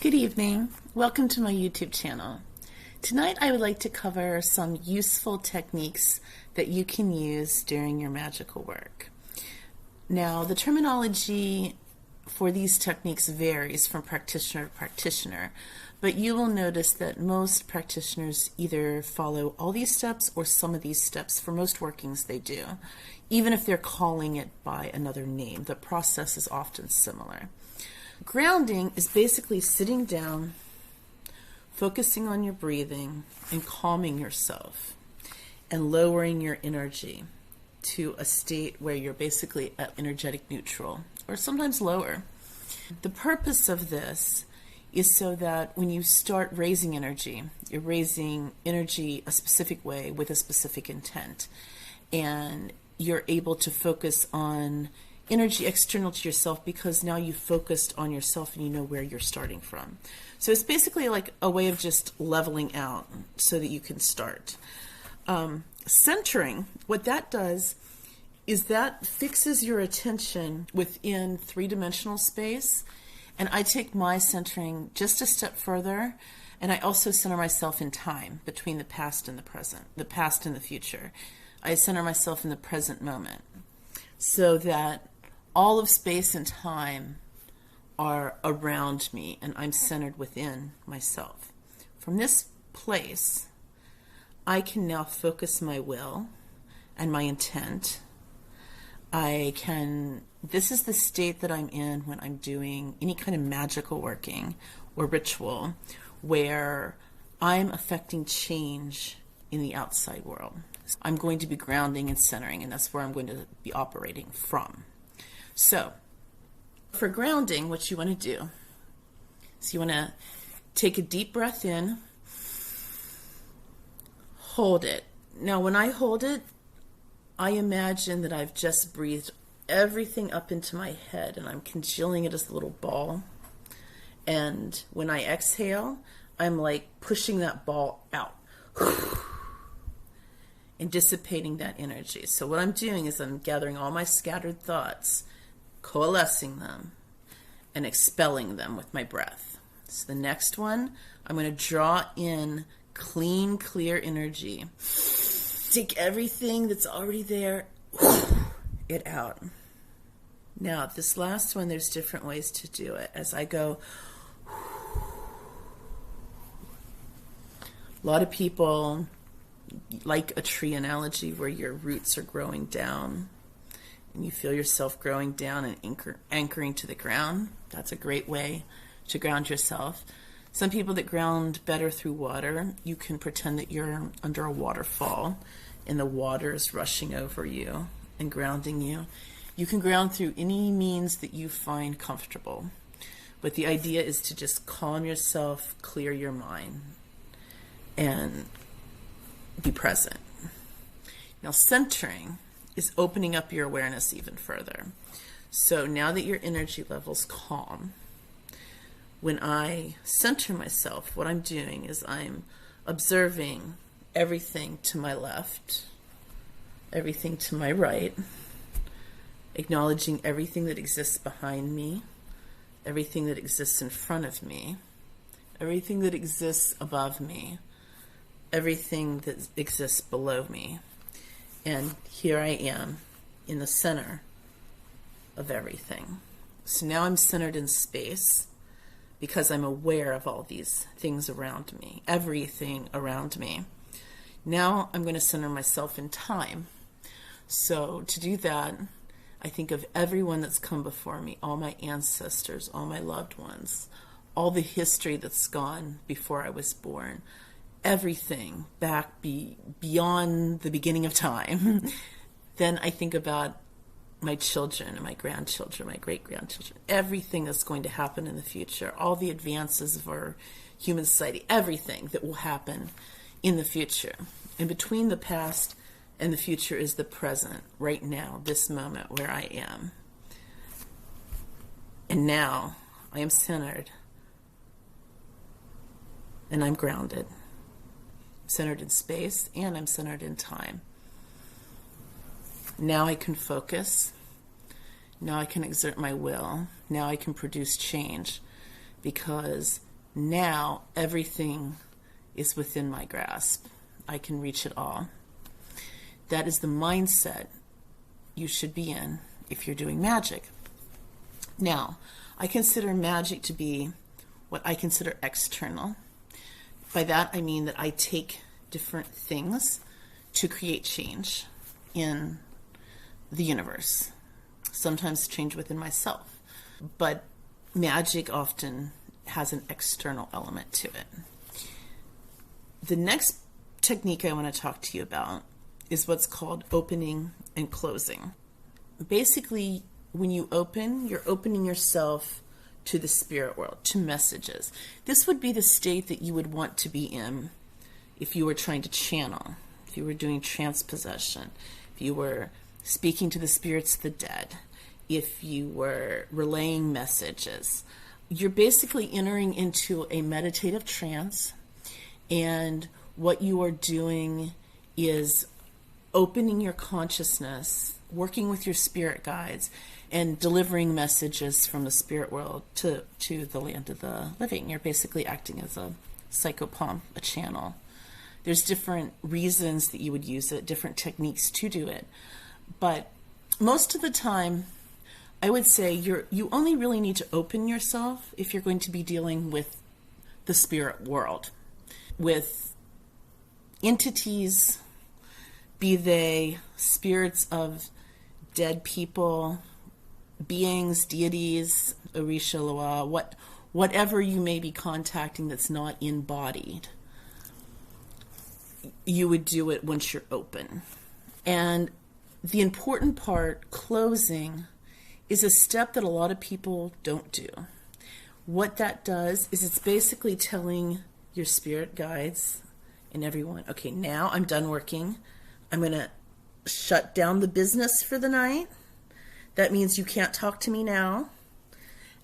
Good evening. Welcome to my YouTube channel. Tonight I would like to cover some useful techniques that you can use during your magical work. Now, the terminology for these techniques varies from practitioner to practitioner, but you will notice that most practitioners either follow all these steps or some of these steps. For most workings they do. Even if they're calling it by another name, the process is often similar. Grounding is basically sitting down, focusing on your breathing, and calming yourself, and lowering your energy to a state where you're basically at energetic neutral, or sometimes lower. The purpose of this is so that when you start raising energy, you're raising energy a specific way with a specific intent, and you're able to focus on energy external to yourself because now you've focused on yourself and you know where you're starting from. So it's basically like a way of just leveling out so that you can start. Centering, what that does is that fixes your attention within three-dimensional space, and I take my centering just a step further, and I also center myself in time between the past and the present, the past and the future. I center myself in the present moment so that all of space and time are around me and I'm centered within myself. From this place, I can now focus my will and my intent. This is the state that I'm in when I'm doing any kind of magical working or ritual where I'm affecting change in the outside world. I'm going to be grounding and centering, and that's where I'm going to be operating from. So, for grounding, what you want to do is you want to take a deep breath in, hold it. Now, when I hold it, I imagine that I've just breathed everything up into my head and I'm congealing it as a little ball. And when I exhale, I'm like pushing that ball out and dissipating that energy. So what I'm doing is I'm gathering all my scattered thoughts, coalescing them, and expelling them with my breath. So the next one, I'm going to draw in clean, clear energy. Take everything that's already there, it out. Now, this last one, there's different ways to do it. As I go, a lot of people like a tree analogy where your roots are growing down and you feel yourself growing down and anchoring to the ground. That's a great way to ground yourself. Some people that ground better through water, you can pretend that you're under a waterfall and the water is rushing over you and grounding you. You can ground through any means that you find comfortable. But the idea is to just calm yourself, clear your mind, and be present. Now, centering is opening up your awareness even further. So now that your energy level's calm, when I center myself, what I'm doing is I'm observing everything to my left, everything to my right, acknowledging everything that exists behind me, everything that exists in front of me, everything that exists above me, everything that exists below me. And here I am in the center of everything. So now I'm centered in space because I'm aware of all these things around me, everything around me. Now I'm going to center myself in time. So to do that, I think of everyone that's come before me, all my ancestors, all my loved ones, all the history that's gone before I was born, everything back beyond the beginning of time. Then I think about my children and my grandchildren, my great-grandchildren, everything that's going to happen in the future, all the advances of our human society, everything that will happen in the future. And between the past and the future is the present, right now, this moment where I am. And now I am centered and I'm grounded. Centered in space, and I'm centered in time. Now I can focus. Now I can exert my will. Now I can produce change, because Now everything is within my grasp. I can reach it all. That is the mindset you should be in if you're doing magic. Now, I consider magic to be what I consider external. By that, I mean that I take different things to create change in the universe. Sometimes change within myself. But magic often has an external element to it. The next technique I want to talk to you about is what's called opening and closing. Basically, when you open, you're opening yourself to the spirit world, to messages. This would be the state that you would want to be in if you were trying to channel, if you were doing transpossession, if you were speaking to the spirits of the dead, if you were relaying messages. You're basically entering into a meditative trance, and what you are doing is opening your consciousness, working with your spirit guides, and delivering messages from the spirit world to the land of the living. You're basically acting as a psychopomp, a channel. There's different reasons that you would use it, different techniques to do it. But most of the time, I would say you only really need to open yourself if you're going to be dealing with the spirit world, with entities, be they spirits of dead people, beings, deities, Orisha, Loa, whatever you may be contacting that's not embodied. You would do it once you're open. And the important part, closing, is a step that a lot of people don't do. What that does is it's basically telling your spirit guides and everyone, okay, now I'm done working. I'm going to shut down the business for the night. That means you can't talk to me now.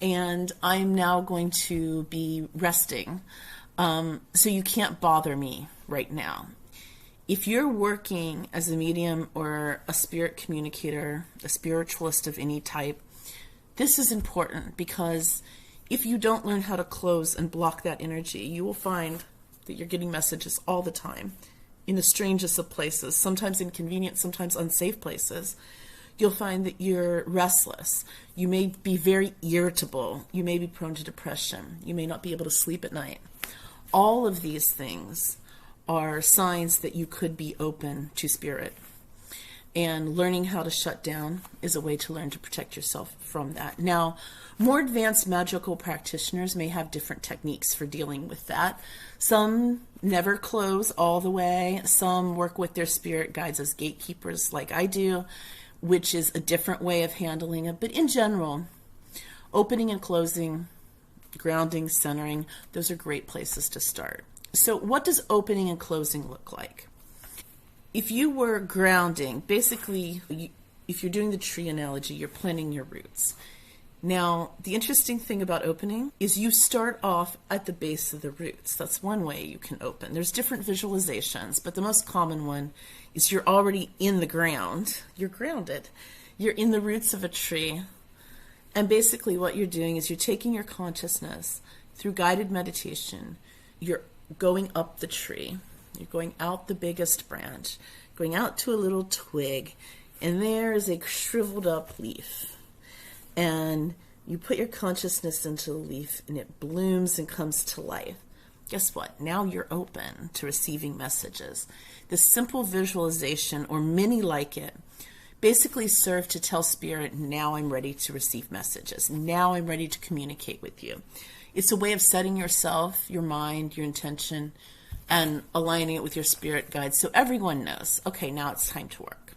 And I'm now going to be resting. So you can't bother me right now. If you're working as a medium or a spirit communicator, a spiritualist of any type, this is important, because if you don't learn how to close and block that energy, you will find that you're getting messages all the time in the strangest of places, sometimes inconvenient, sometimes unsafe places. You'll find that you're restless. You may be very irritable. You may be prone to depression. You may not be able to sleep at night. All of these things are signs that you could be open to spirit. And learning how to shut down is a way to learn to protect yourself from that. Now, more advanced magical practitioners may have different techniques for dealing with that. Some never close all the way. Some work with their spirit guides as gatekeepers like I do, which is a different way of handling it. But in general, opening and closing, grounding, centering, those are great places to start. So what does opening and closing look like? If you were grounding, basically, if you're doing the tree analogy, you're planting your roots. Now, the interesting thing about opening is you start off at the base of the roots. That's one way you can open. There's different visualizations, but the most common one is you're already in the ground. You're grounded. You're in the roots of a tree. And basically what you're doing is you're taking your consciousness through guided meditation. You're going up the tree. You're going out the biggest branch, going out to a little twig, and there is a shriveled up leaf. And you put your consciousness into the leaf, and it blooms and comes to life. Guess what? Now you're open to receiving messages. This simple visualization, or many like it, basically serve to tell spirit, now I'm ready to receive messages. Now I'm ready to communicate with you. It's a way of setting yourself, your mind, your intention, and aligning it with your spirit guides so everyone knows, okay, now it's time to work.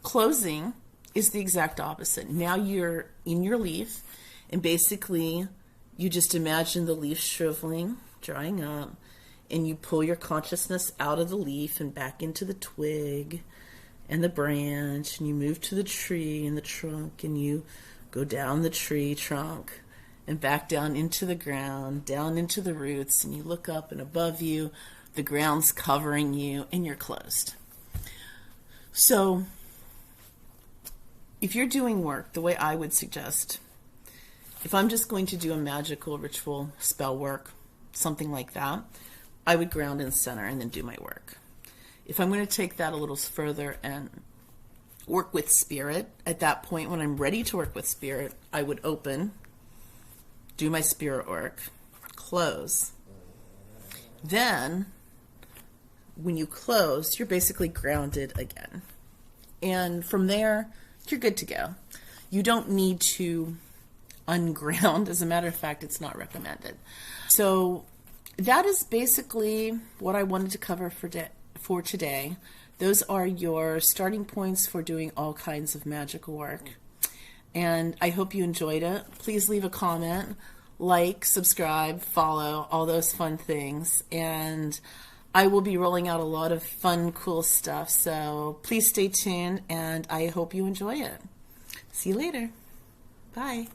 Closing is the exact opposite. Now you're in your leaf, and basically you just imagine the leaf shriveling, drying up, and you pull your consciousness out of the leaf and back into the twig and the branch, and you move to the tree and the trunk, and you go down the tree trunk and back down into the ground, down into the roots, and you look up, and above you, the ground's covering you, and you're closed. So, if you're doing work, the way I would suggest If I'm just going to do a magical ritual spell work, something like that, I would ground in center and then do my work. If I'm going to take that a little further and work with spirit, at that point when I'm ready to work with spirit, I would open, do my spirit work, close. Then, when you close, you're basically grounded again. And from there, you're good to go. You don't need to unground. As a matter of fact, it's not recommended. So that is basically what I wanted to cover for today. Those are your starting points for doing all kinds of magical work. And I hope you enjoyed it. Please leave a comment, like, subscribe, follow, all those fun things. And I will be rolling out a lot of fun, cool stuff. So please stay tuned, and I hope you enjoy it. See you later. Bye.